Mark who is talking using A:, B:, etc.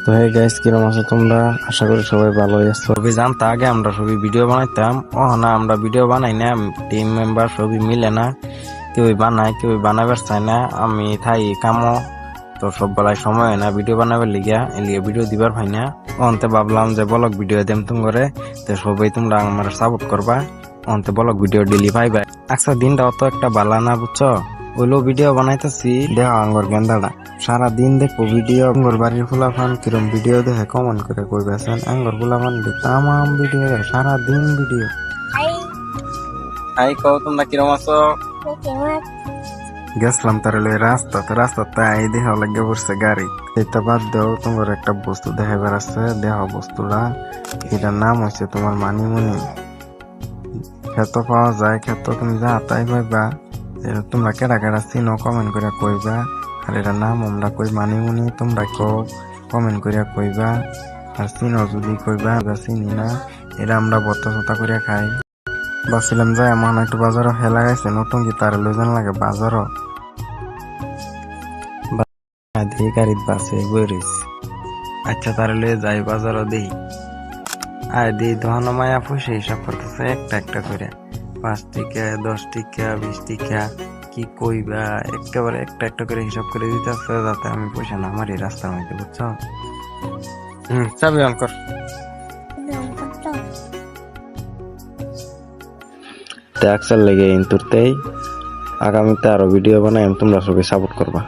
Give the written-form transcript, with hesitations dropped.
A: তো hey guys, কিরম আছো তোমরা? আশা করি সবাই ভালোই আছো। সবই জানতো আগে আমরা সবই ভিডিও বানাইতাম, ও না আমরা ভিডিও বানাই না, টিম মেম্বার সবই মিলে না, কেউই বানায় কেউই বানাবার চায় না। আমি থাই কামো, তো সব বেলায় সময় হয় না ভিডিও বানাবার লিগা, এলিগে ভিডিও দিবার ভাই না। অন্তে ভাবলাম যে ব্লগ ভিডিও দেম তুম করে, তো সবাই তোমরা আমার সাপোর্ট করবা, অন্তে ব্লগ ভিডিও ডেলি পাইবা। আচ্ছা দিনটা অত একটা ভালো না বুঝছো, ওইলো ভিডিও বানাইতেছি দেহ আঙ্গর গেন্দাটা সারা দিন দেখবো ভিডিও। আঙ্গর বাড়ির ফুলাফান কিরম ভিডিও দেখে কমেন্ট করে কইবেছেন, আঙ্গর ফুলাফান তামাম ভিডিও দেখে সারা দিন ভিডিও। হাই কও, তোমরা কিরম আছো? গেছিলাম তার রাস্তাতে আই দেহ লাগে পড়ছে গাড়ি। এটা বাদ দেও, তোমার একটা বস্তু দেখাবার আছে, দেহ বস্তুটা এটার নাম হচ্ছে তোমার মানিমুনি। ক্ষেত পাওয়া যায়, ক্ষেত তুমি যা তাই পাইবা। তোমরা কেডা কেডা চিনো কমেন্ট করে কইবা। আর এটার নাম আমরা কই মানিমুনি, তোমরা কেউ কমেন্ট করে কইবা। আর চিনো যদি কইবা, চিনি না। এটা আমরা বত্তা সত্তা করে খাই। ভাবছিলাম যাই এমন একটু বাজারও হেলা গেছে, নতুন কি তার লইজন লাগে বাজারও দিয়ে গাড়িত বাসে বইরিস। আচ্ছা তার লয়ে যাই বাজারও দেই। আর দিই দোহানো মায়া পয়সা হিসাব করতেছে একটা একটা করে, 5 টিকা 10 টিকা 20 টিকা কি কইবা, একেবারে একটা একটা করে হিসাব করে দিতেছে যাতে আমি পয়সা না মারি রাস্তার মধ্যে, বুঝছো? চাবি অন কর। ট্যাক্সের লেগে ইন্তুরতেই আগামীতে আরো ভিডিও বানাই, তোমরা সবাই সাপোর্ট করবা।